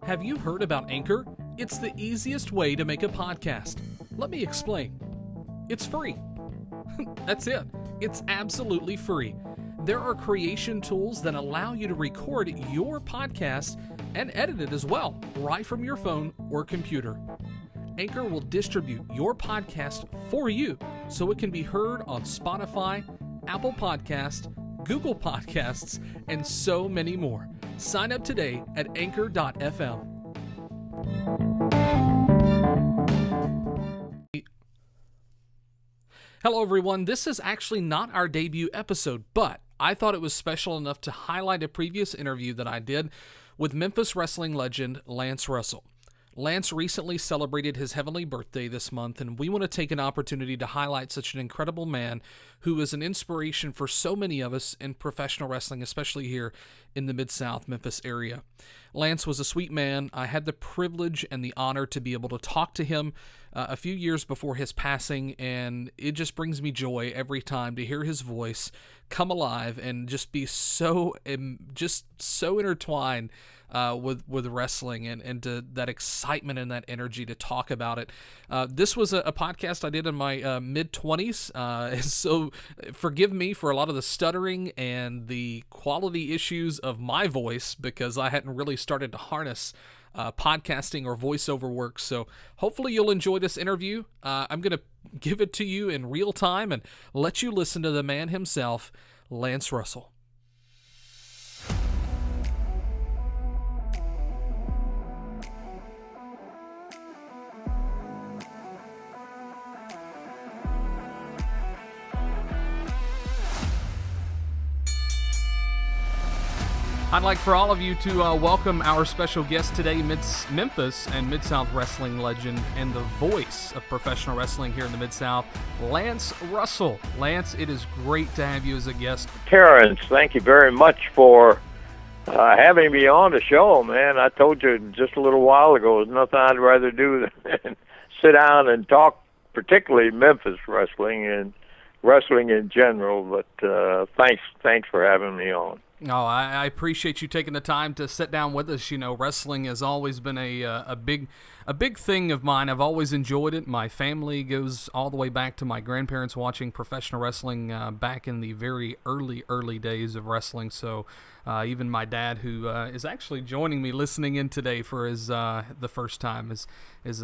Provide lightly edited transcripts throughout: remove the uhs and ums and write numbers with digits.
Have you heard about Anchor? It's the easiest way to make a podcast. Let me explain. It's free. That's it. It's absolutely free. There are creation tools that allow you to record your podcast and edit it as well, right from your phone or computer. Anchor will distribute your podcast for you so it can be heard on Spotify, Apple Podcasts, Google Podcasts, and so many more. Sign up today at anchor.fm. Hello everyone, this is actually not our debut episode, but I thought it was special enough to highlight a previous interview that I did with Memphis Wrestling legend Lance Russell. Lance recently celebrated his heavenly birthday this month, and we want to take an opportunity to highlight such an incredible man who is an inspiration for so many of us in professional wrestling, especially here in the Mid-South Memphis area. Lance was a sweet man. I had the privilege and the honor to be able to talk to him a few years before his passing, and it just brings me joy every time to hear his voice come alive and just be so intertwined with wrestling and to that excitement and that energy to talk about it. This was a podcast I did in my mid-20s, so forgive me for a lot of the stuttering and the quality issues of my voice because I hadn't really started to harness podcasting or voiceover work. So hopefully you'll enjoy this interview. I'm going to give it to you in real time and let you listen to the man himself, Lance Russell. I'd like for all of you to welcome our special guest today, Memphis and Mid-South Wrestling legend and the voice of professional wrestling here in the Mid-South, Lance Russell. Lance, it is great to have you as a guest. Terrence, thank you very much for having me on the show, man. I told you just a little while ago, there's nothing I'd rather do than sit down and talk, particularly Memphis wrestling and wrestling in general, but thanks for having me on. Oh, I appreciate you taking the time to sit down with us. You know, wrestling has always been a big thing of mine. I've always enjoyed it. My family goes all the way back to my grandparents watching professional wrestling back in the very early days of wrestling. So even my dad, who is actually joining me listening in today for his the first time, is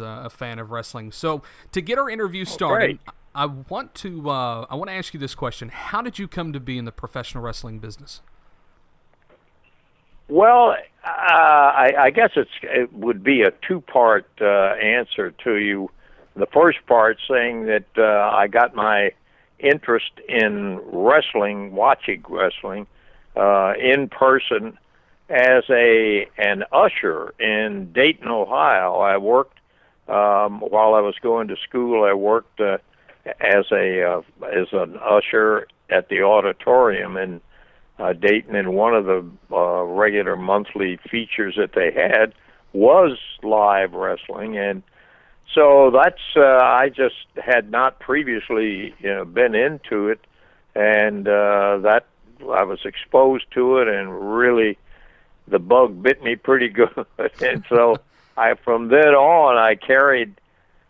a fan of wrestling. So to get our interview started, I want to ask you this question: how did you come to be in the professional wrestling business? Well, I guess it would be a two-part answer to you. The first part saying that I got my interest in wrestling, watching wrestling, in person as an usher in Dayton, Ohio. I worked while I was going to school. I worked as an usher at the auditorium in Dayton, and one of the regular monthly features that they had was live wrestling, and so that's I just had not previously been into it, and that I was exposed to it, and really the bug bit me pretty good, and so from then on I carried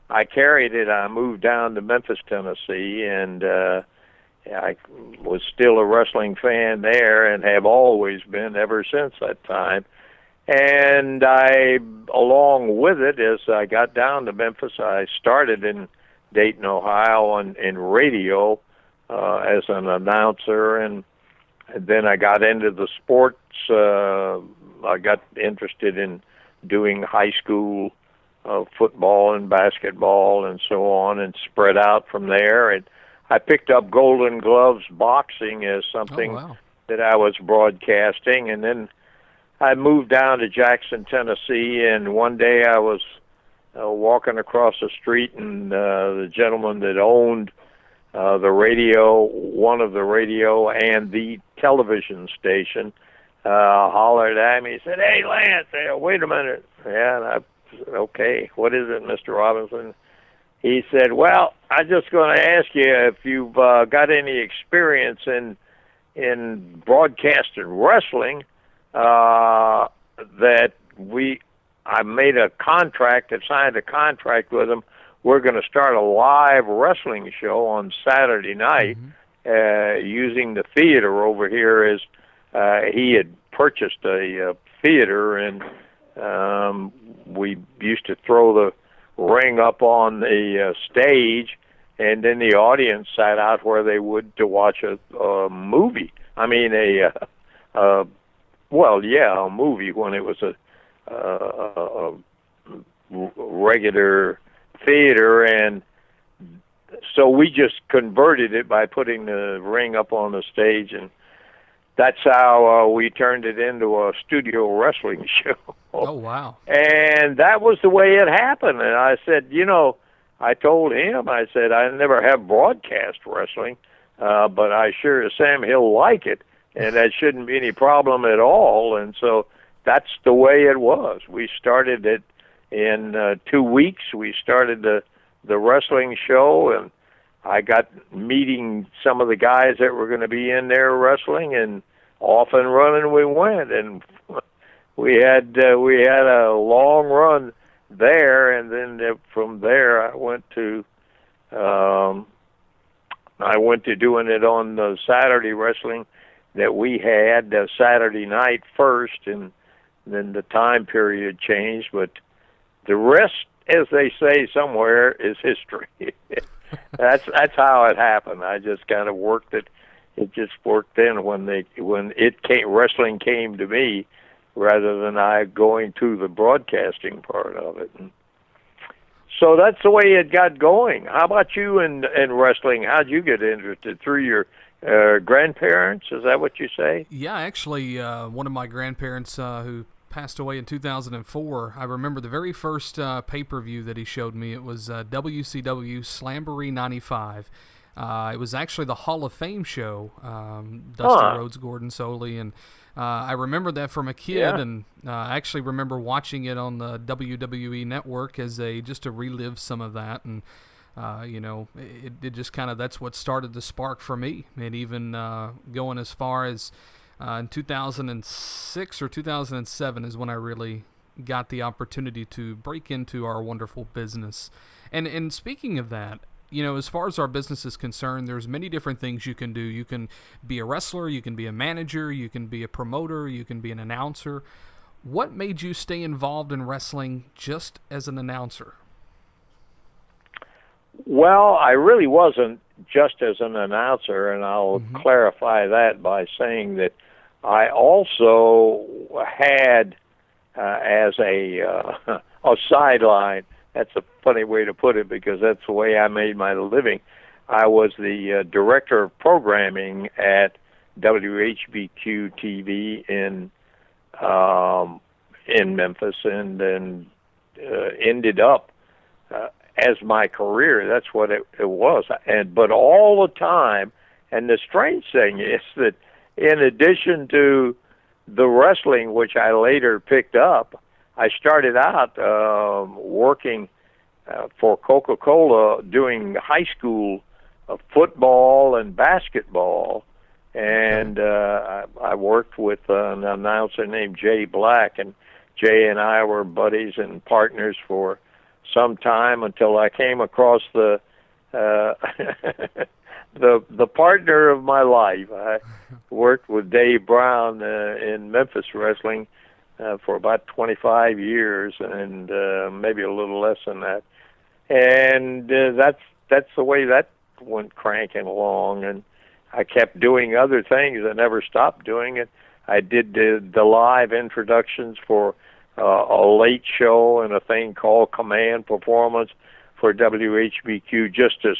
it. I moved down to Memphis, Tennessee, and I was still a wrestling fan there and have always been ever since that time. And along with it, as I got down to Memphis, I started in Dayton, Ohio, in radio as an announcer, and then I got into the sports. I got interested in doing high school football and basketball and so on, and spread out from there. And I picked up Golden Gloves boxing as something that I was broadcasting, and then I moved down to Jackson, Tennessee, and one day I was walking across the street, and the gentleman that owned the radio, one of the radio and the television station, hollered at me. He said, "Hey, Lance, wait a minute." Yeah, and I said, "Okay, what is it, Mr. Robinson?" He said, "Well, I'm just going to ask you if you've got any experience in broadcasting wrestling that I made a contract, I signed a contract with him. We're going to start a live wrestling show on Saturday night, using the theater over here. As he had purchased a theater, and we used to throw the ring up on the stage, and then the audience sat out where they would to watch a movie. I mean, a movie when it was a regular theater. And so we just converted it by putting the ring up on the stage, and that's how we turned it into a studio wrestling show. Oh, wow. And that was the way it happened. And I said, I told him, I said, I never have broadcast wrestling, but I sure as Sam, he'll like it, and that shouldn't be any problem at all. And so that's the way it was. We started it in 2 weeks. We started the wrestling show, and I got meeting some of the guys that were going to be in there wrestling, and off and running we went. And we had a long run there, and then from there I went to doing it on the Saturday wrestling that we had Saturday night first, and then the time period changed. But the rest, as they say somewhere, is history. That's how it happened. I just kind of worked it. It just worked in when wrestling came to me, rather than I going to the broadcasting part of it. And so that's the way it got going. How about you in wrestling? How'd you get interested? Through your grandparents? Is that what you say? Yeah, actually, one of my grandparents who passed away in 2004, I remember the very first pay-per-view that he showed me. It was WCW Slamboree 95. It was actually the Hall of Fame show, Dusty Rhodes, Gordon Soley, and I remember that from a kid, and I actually remember watching it on the WWE Network just to relive some of that, and it just kind of, that's what started the spark for me, and even going as far as in 2006 or 2007 is when I really got the opportunity to break into our wonderful business. And speaking of that, as far as our business is concerned, there's many different things you can do. You can be a wrestler, you can be a manager, you can be a promoter, you can be an announcer. What made you stay involved in wrestling just as an announcer? Well, I really wasn't just as an announcer, and I'll clarify that by saying that I also had as a sideline. That's a funny way to put it, because that's the way I made my living. I was the director of programming at WHBQ TV in Memphis, and then ended up as my career. That's what it was. But all the time, and the strange thing is that in addition to the wrestling, which I later picked up, I started out working for Coca-Cola doing high school football and basketball, and I worked with an announcer named Jay Black, and Jay and I were buddies and partners for some time until I came across the partner of my life. I worked with Dave Brown in Memphis wrestling for about 25 years, and maybe a little less than that. And that's the way that went cranking along. And I kept doing other things. I never stopped doing it. I did the live introductions for a late show and a thing called Command Performance for WHBQ. Just as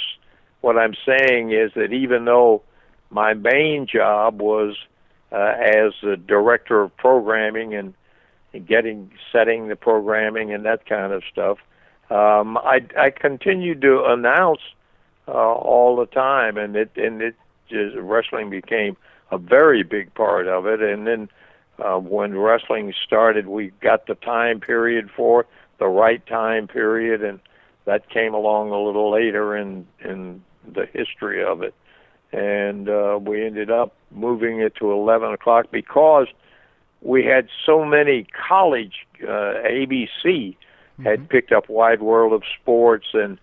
what I'm saying is that even though my main job was as the director of programming and setting the programming and that kind of stuff, I continued to announce all the time, and it just, wrestling became a very big part of it. And then when wrestling started, we got the time period for it, the right time period, and that came along a little later in the history of it. And we ended up moving it to 11 o'clock because we had so many college, ABC had picked up Wide World of Sports, and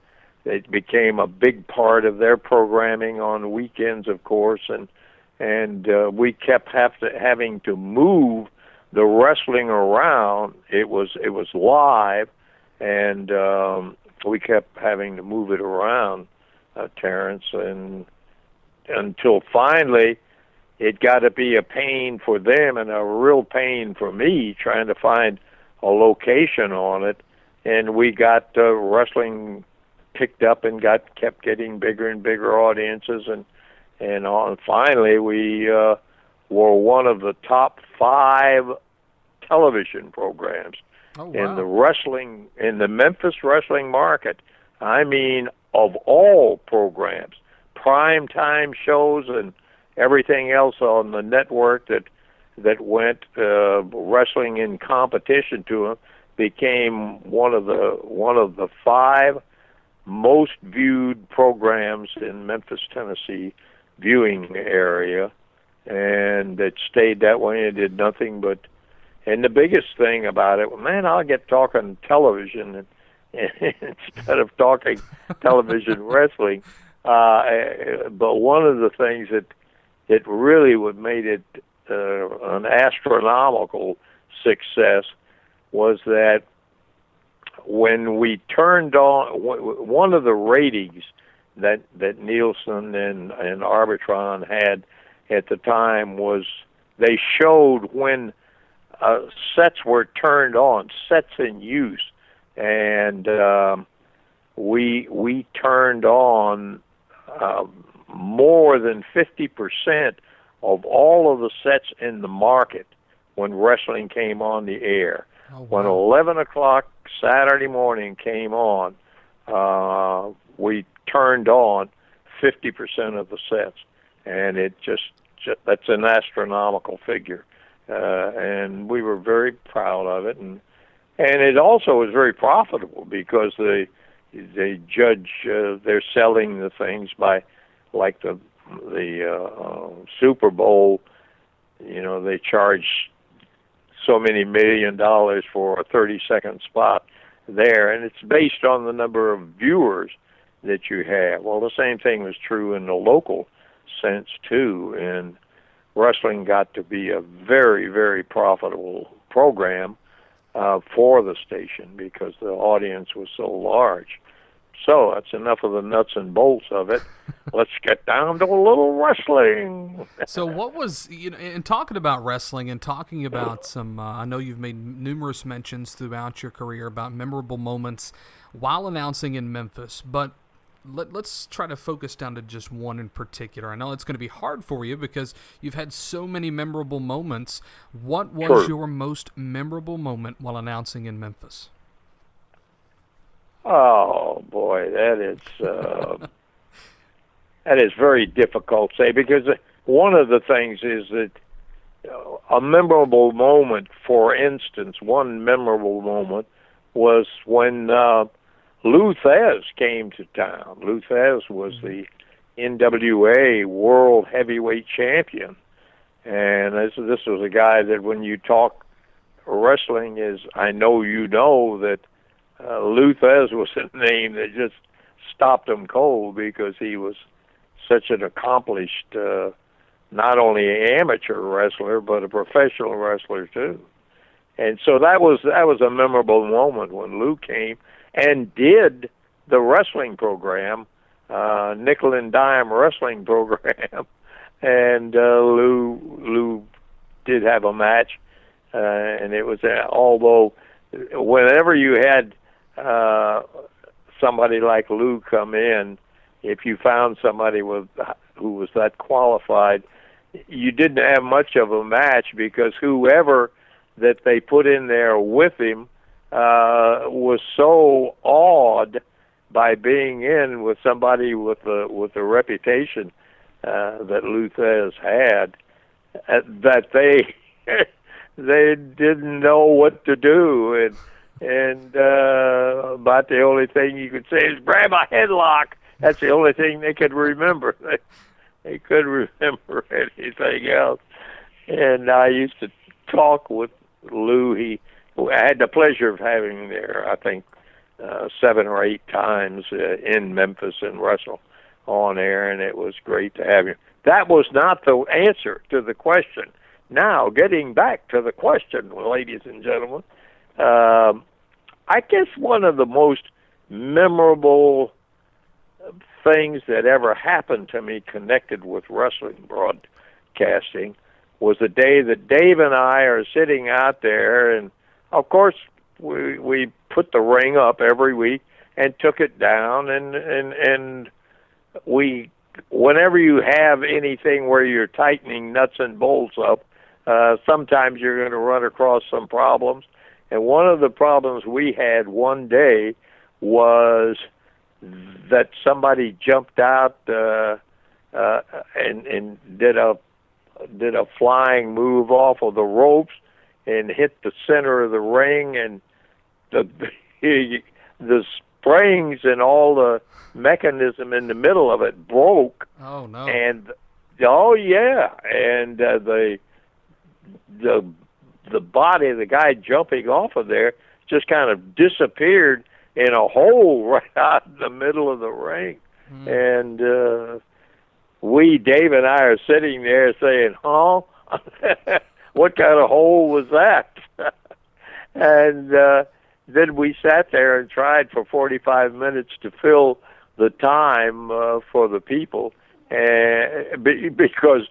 it became a big part of their programming on weekends, of course, and we kept having to move the wrestling around. It was live, and we kept having to move it around, Terrence, and until finally it got to be a pain for them and a real pain for me trying to find a location on it. And we got wrestling picked up and kept getting bigger and bigger audiences, and finally we were one of the top 5 television programs in the Memphis wrestling market. I mean, of all programs, prime time shows and everything else on the network that went wrestling in competition to them, became one of the 5 most viewed programs in Memphis, Tennessee viewing area, and it stayed that way and did nothing but. And the biggest thing about it, man, I'll get talking television instead of talking television wrestling. But one of the things that really would made it an astronomical success was that when we turned on one of the ratings that Nielsen and Arbitron had at the time was they showed when sets were turned on, sets in use, and we turned on more than 50% of all of the sets in the market when wrestling came on the air. Oh, wow. When 11 o'clock Saturday morning came on, we turned on 50% of the sets, and it just that's an astronomical figure, and we were very proud of it, and it also was very profitable because they judge they're selling the things by, like the Super Bowl, you know, they charge so many $1 million for a 30-second spot there, and it's based on the number of viewers that you have. Well, the same thing was true in the local sense too, and wrestling got to be a very, very profitable program for the station because the audience was so large. So that's enough of the nuts and bolts of it. Let's get down to a little wrestling. So what was, in talking about wrestling and talking about some, I know you've made numerous mentions throughout your career about memorable moments while announcing in Memphis, but let's try to focus down to just one in particular. I know it's going to be hard for you because you've had so many memorable moments. What was your most memorable moment while announcing in Memphis? Oh boy, that is very difficult to say, because one of the things is that a memorable moment, for instance, one memorable moment was when Lou Thesz came to town. Lou Thesz was the NWA World Heavyweight Champion, and this was a guy that when you talk wrestling, I know you know that Lou Thesz was a name that just stopped him cold because he was such an accomplished, not only amateur wrestler but a professional wrestler too. And so that was a memorable moment when Lou came and did the wrestling program, nickel and dime wrestling program, and Lou did have a match, and it was although whenever you had somebody like Lou come in, if you found somebody who was that qualified, you didn't have much of a match because whoever that they put in there with him was so awed by being in with somebody with the reputation that Lou Thesz had that they they didn't know what to do, and about the only thing you could say is grab a headlock. That's the only thing they could remember. They couldn't remember anything else. And I used to talk with Lou. I had the pleasure of having him there, I think, 7 or 8 times in Memphis and wrestle on air, and it was great to have him. That was not the answer to the question. Now, getting back to the question, ladies and gentlemen, I guess one of the most memorable things that ever happened to me connected with wrestling broadcasting was the day that Dave and I are sitting out there, and of course we put the ring up every week and took it down, and we, whenever you have anything where you're tightening nuts and bolts up, sometimes you're going to run across some problems. And one of the problems we had one day was that somebody jumped out and did a flying move off of the ropes and hit the center of the ring, and the springs and all the mechanism in the middle of it broke. Oh no! And oh yeah, and the body of the guy jumping off of there just kind of disappeared in a hole right out in the middle of the ring. And Dave and I are sitting there saying, huh? What kind of hole was that? And then we sat there and tried for 45 minutes to fill the time for the people, because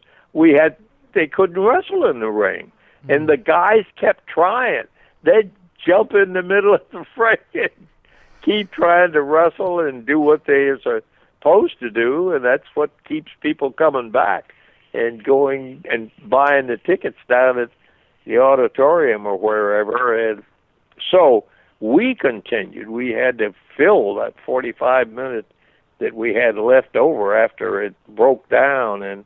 they couldn't wrestle in the ring. And the guys kept trying. They'd jump in the middle of the frame and keep trying to wrestle and do what they are supposed to do, and that's what keeps people coming back and going and buying the tickets down at the auditorium or wherever. And so we continued. We had to fill that 45 minutes that we had left over after it broke down, and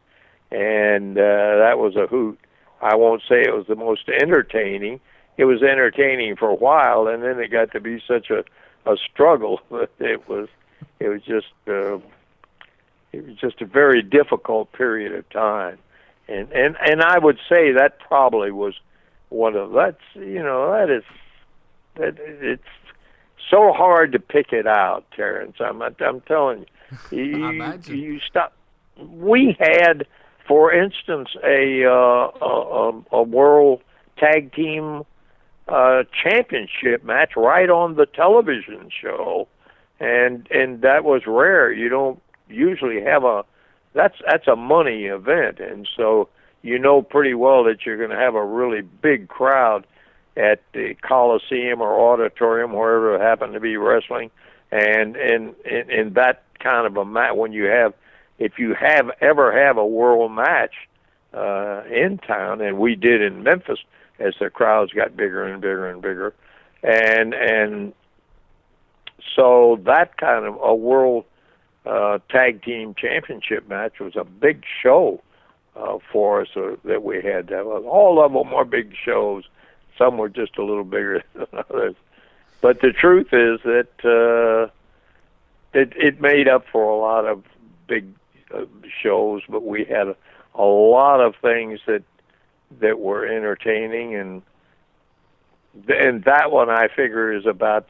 that was a hoot. I won't say it was the most entertaining. It was entertaining for a while, and then it got to be such a struggle that it was just a very difficult period of time. And I would say that probably was one of it's so hard to pick it out, Terrence. I'm telling you, you stop. We had, for instance, a world tag team championship match right on the television show, and that was rare. You don't usually have that's a money event, and so you know pretty well that you're going to have a really big crowd at the Coliseum or auditorium, wherever it happened to be wrestling, and that kind of a match, if you ever have a world match in town, and we did in Memphis as the crowds got bigger and bigger and bigger, and so that kind of a world tag team championship match was a big show for us that we had. All of them were big shows. Some were just a little bigger than others. But the truth is that it made up for a lot of big shows, but we had a lot of things that were entertaining, and that one I figure is about,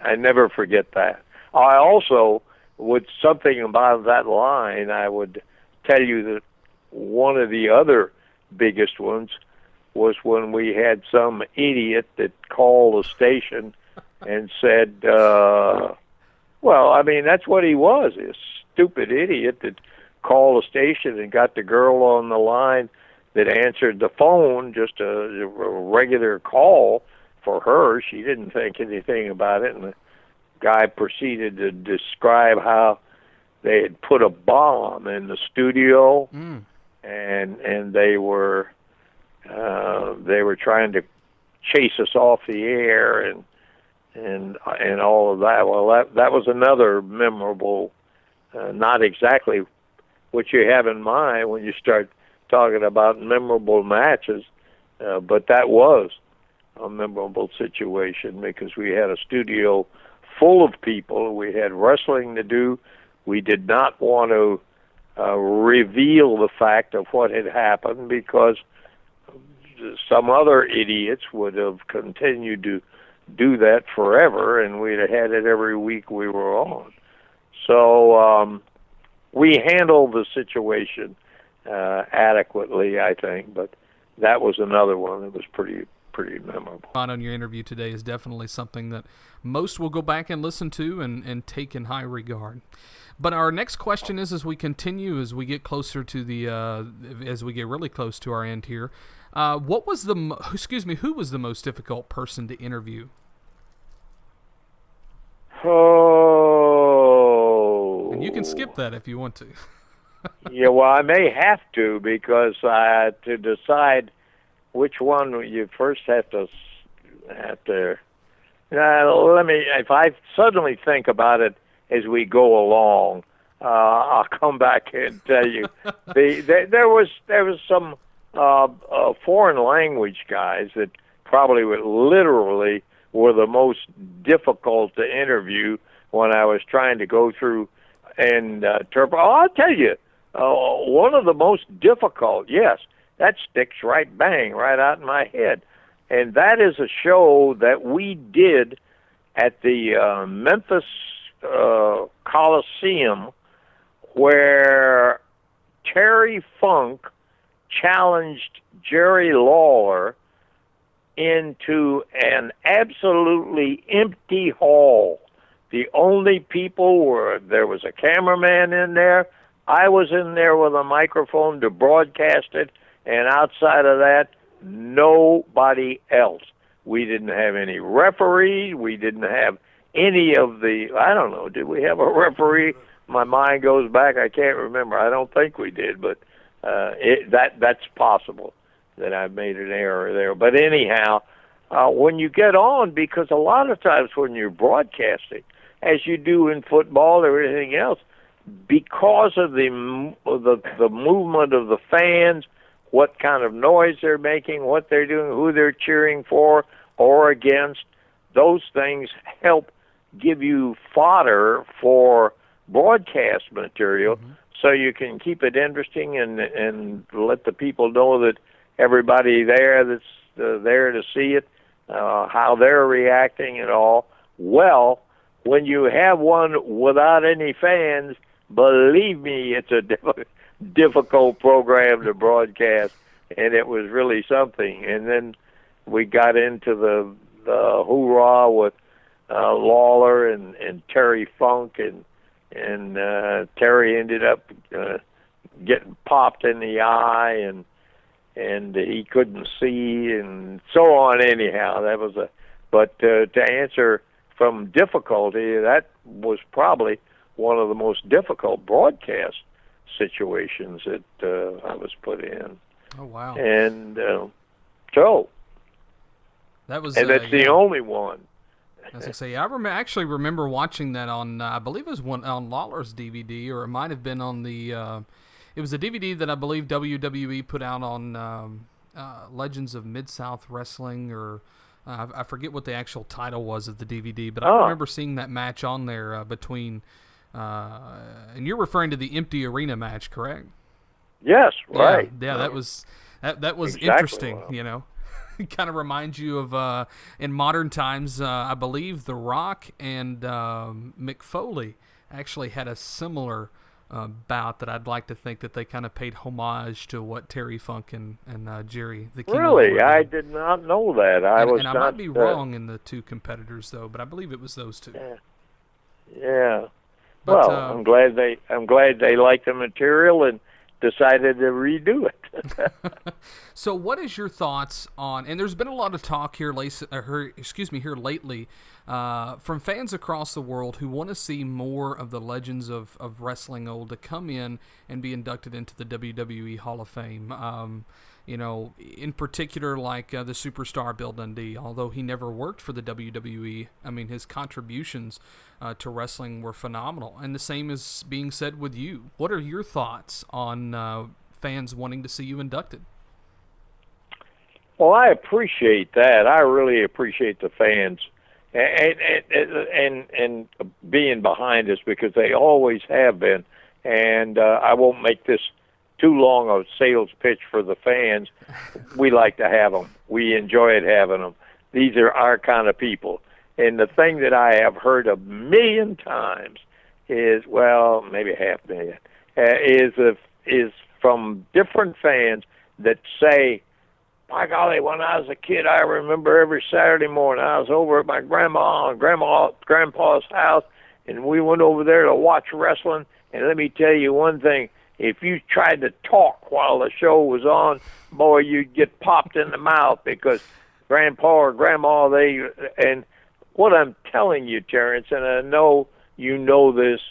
I never forget that. I also, with something about that line, I would tell you that one of the other biggest ones was when we had some idiot that called the station and said, well, I mean, that's what he was, this stupid idiot that called the station and got the girl on the line that answered the phone, just a regular call for her. She didn't think anything about it, and the guy proceeded to describe how they had put a bomb in the studio, and they were trying to chase us off the air and all of that. Well, that was another memorable, not exactly what you have in mind when you start talking about memorable matches, but that was a memorable situation because we had a studio full of people. We had wrestling to do. We did not want to reveal the fact of what had happened because some other idiots would have continued to do that forever, and we'd have had it every week we were on. So we handled the situation adequately, I think, but that was another one that was pretty memorable. On your interview today is definitely something that most will go back and listen to and take in high regard. But our next question is, as we continue, as we get closer to the, as we get really close to our end here, what was the, who was the most difficult person to interview? Oh. And you can skip that if you want to. Yeah, well, I may have to, because to decide which one, you first have to. Let me. If I suddenly think about it as we go along, I'll come back and tell you. There was some foreign language guys that probably literally were the most difficult to interview when I was trying to go through and interpret. Oh, I'll tell you, one of the most difficult. Yes, that sticks right out in my head. And that is a show that we did at the Memphis Coliseum, where Terry Funk challenged Jerry Lawler into an absolutely empty hall. The only people there was a cameraman in there. I was in there with a microphone to broadcast it, and outside of that, nobody else. We didn't have any referee. We didn't have any of the, I don't know, did we have a referee? My mind goes back. I can't remember. I don't think we did, but that's possible that I made an error there. But anyhow, when you get on, because a lot of times when you're broadcasting, as you do in football or anything else, because of the movement of the fans, what kind of noise they're making, what they're doing, who they're cheering for or against, those things help give you fodder for broadcast material, so you can keep it interesting and let the people know that everybody there that's there to see it, how they're reacting and all. Well, when you have one without any fans, believe me, it's a difficult program to broadcast, and it was really something. And then we got into the hoorah with Lawler and Terry Funk, and Terry ended up getting popped in the eye, and he couldn't see, and so on. Anyhow, that was but to answer from difficulty, that was probably one of the most difficult broadcast situations that I was put in. Oh, wow. And so that was, and that's the only one. As I say, I actually remember watching that on, I believe it was on Lawler's DVD, or it might have been on the, it was a DVD that I believe WWE put out on Legends of Mid-South Wrestling, or I forget what the actual title was of the DVD, but I remember seeing that match on there between, and you're referring to the empty arena match, correct? Yes, right. Yeah, that was exactly interesting, you know. It kind of reminds you of, in modern times, I believe The Rock and Mick Foley actually had a similar bout that I'd like to think that they kind of paid homage to what Terry Funk and Jerry the King. Really? I did not know that. I might be wrong in the two competitors, though, but I believe it was those two. Yeah. But, well, I'm glad they liked the material and decided to redo it. So what is your thoughts on, and there's been a lot of talk here lately from fans across the world who want to see more of the legends of wrestling old to come in and be inducted into the WWE Hall of Fame. You know, in particular, like the superstar Bill Dundee, although he never worked for the WWE, I mean, his contributions to wrestling were phenomenal. And the same is being said with you. What are your thoughts on fans wanting to see you inducted? Well, I appreciate that. I really appreciate the fans and being behind us, because they always have been. And I won't make this too long a sales pitch for the fans. We like to have them. We enjoyed having them. These are our kind of people. And the thing that I have heard a million times is, well, maybe 500,000, is from different fans that say, by golly, when I was a kid, I remember every Saturday morning I was over at my grandma and grandpa's house, and we went over there to watch wrestling. And let me tell you one thing, if you tried to talk while the show was on, boy, you'd get popped in the mouth because grandpa or grandma, and what I'm telling you, Terrence, and I know you know this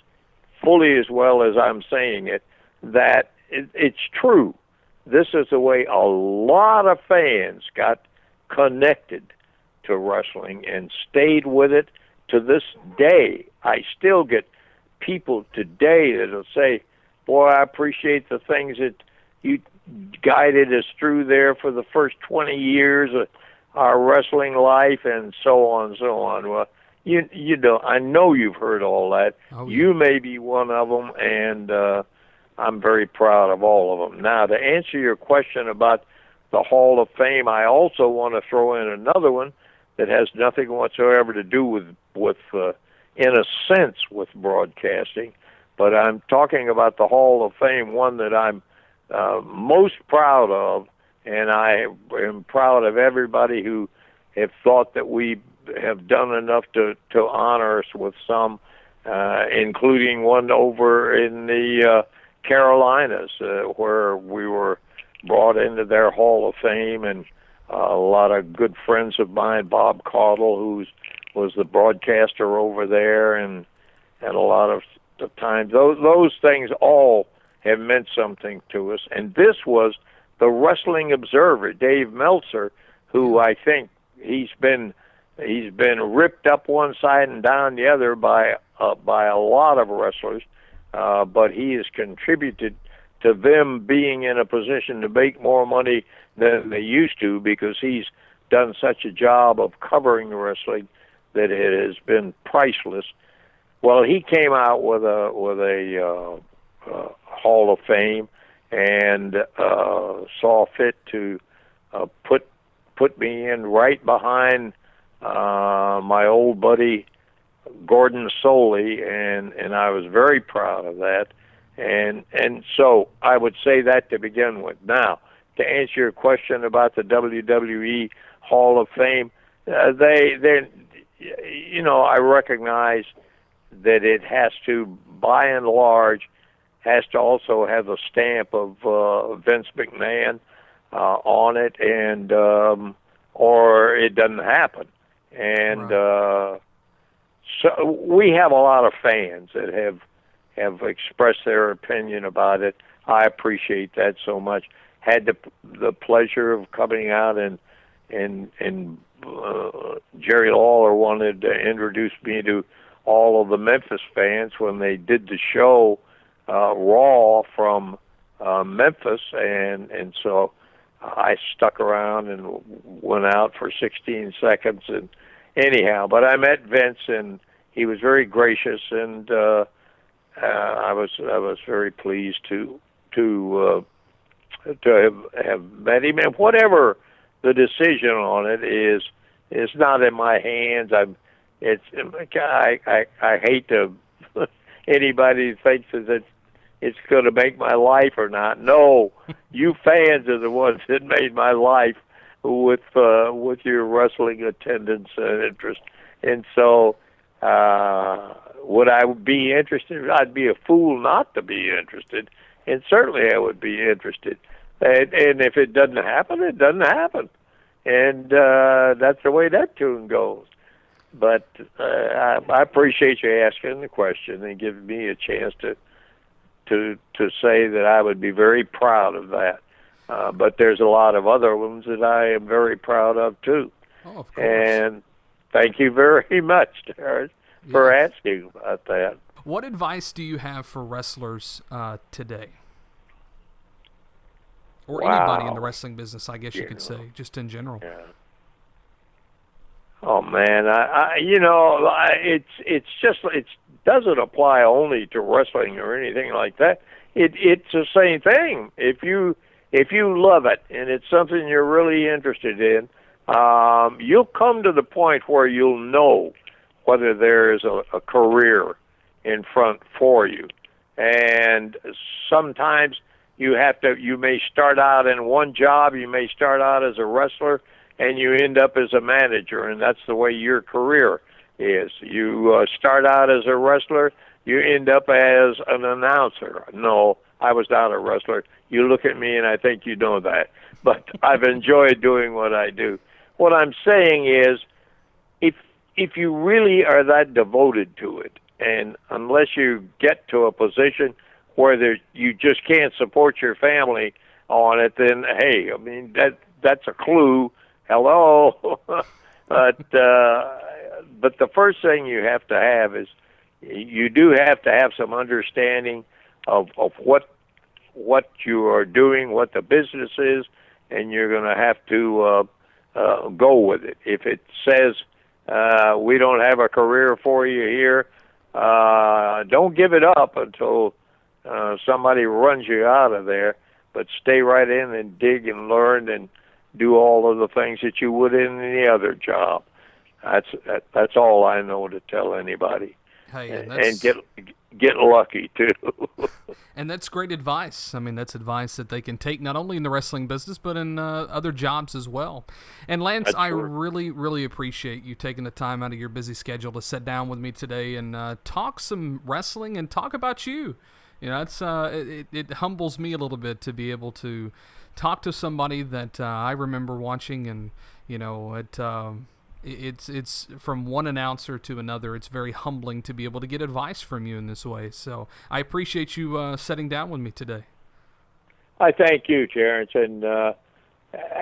fully as well as I'm saying it, that it's true. This is the way a lot of fans got connected to wrestling and stayed with it to this day. I still get people today that'll say, boy, I appreciate the things that you guided us through there for the first 20 years of our wrestling life, and so on and so on. Well, you know, I know you've heard all that. Oh, yeah. You may be one of them, and I'm very proud of all of them. Now, to answer your question about the Hall of Fame, I also want to throw in another one that has nothing whatsoever to do with in a sense, with broadcasting. But I'm talking about the Hall of Fame, one that I'm most proud of, and I am proud of everybody who have thought that we have done enough to honor us with some, including one over in the Carolinas, where we were brought into their Hall of Fame, and a lot of good friends of mine, Bob Caudle, who was the broadcaster over there, and a lot of the time, those things all have meant something to us. And this was the Wrestling Observer, Dave Meltzer, who I think he's been ripped up one side and down the other by a lot of wrestlers, but he has contributed to them being in a position to make more money than they used to, because he's done such a job of covering wrestling that it has been priceless. Well, he came out with a Hall of Fame, and saw fit to put me in right behind my old buddy Gordon Soley, and I was very proud of that. And so I would say that to begin with. Now, to answer your question about the WWE Hall of Fame, they you know, I recognize that it has to, by and large, has to also have a stamp of Vince McMahon on it, and or it doesn't happen. And right. So we have a lot of fans that have expressed their opinion about it. I appreciate that so much. Had the pleasure of coming out, and Jerry Lawler wanted to introduce me to all of the Memphis fans when they did the show Raw from Memphis, and so I stuck around and went out for 16 seconds. And anyhow, but I met Vince, and he was very gracious, and I was very pleased to have met him. And whatever the decision on it is not in my hands. I hate to anybody thinks that it's going to make my life or not. No, you fans are the ones that made my life with your wrestling attendance and interest. And so, would I be interested? I'd be a fool not to be interested, and certainly I would be interested. And if it doesn't happen, it doesn't happen, and that's the way that tune goes. But I appreciate you asking the question and giving me a chance to say that I would be very proud of that. But there's a lot of other ones that I am very proud of too. Oh, of course. And thank you very much, Terrence, for asking about that. What advice do you have for wrestlers today? Or anybody in the wrestling business, I guess you could say, just in general. Yeah. Oh man, it doesn't apply only to wrestling or anything like that. it's the same thing. If you love it and it's something you're really interested in, you'll come to the point where you'll know whether there is a career in front for you. And sometimes you may start out in one job, you may start out as a wrestler, and you end up as a manager, and that's the way your career is. You start out as a wrestler, you end up as an announcer. No, I was not a wrestler. You look at me and I think you know that. But I've enjoyed doing what I do. What I'm saying is, if you really are that devoted to it, and unless you get to a position where you just can't support your family on it, then hey, I mean that's a clue. Hello, but the first thing you have to have is you do have to have some understanding of what you are doing, what the business is, and you're going to have to go with it. If it says we don't have a career for you here, don't give it up until somebody runs you out of there, but stay right in and dig and learn and do all of the things that you would in any other job. That's all I know to tell anybody. Hey, and get lucky too. And that's great advice. I mean, that's advice that they can take not only in the wrestling business but in other jobs as well. And Lance, I really, really appreciate you taking the time out of your busy schedule to sit down with me today and talk some wrestling and talk about you. You know, it humbles me a little bit to be able to talk to somebody that I remember watching, and you know, it's from one announcer to another. It's very humbling to be able to get advice from you in this way. So I appreciate you sitting down with me today. I thank you, Terrence. And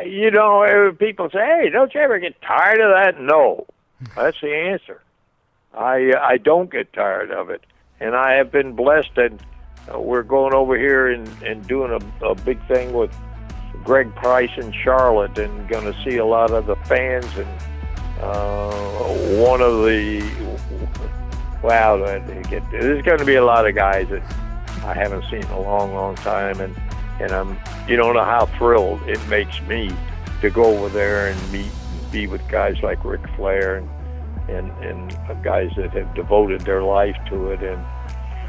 you know, people say, "Hey, don't you ever get tired of that?" No, that's the answer. I don't get tired of it, and I have been blessed. And we're going over here and doing a big thing with Greg Price in Charlotte, and going to see a lot of the fans. And one of the there's going to be a lot of guys that I haven't seen in a long time, and you don't know how thrilled it makes me to go over there and be with guys like Ric Flair and guys that have devoted their life to it,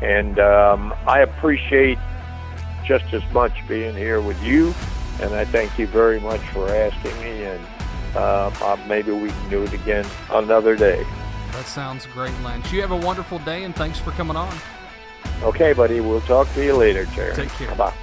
and I appreciate just as much being here with you, and I thank you very much for asking me, and maybe we can do it again another day. That sounds great, Lance. You have a wonderful day, and thanks for coming on. Okay, buddy. We'll talk to you later, Terry. Take care. Bye-bye.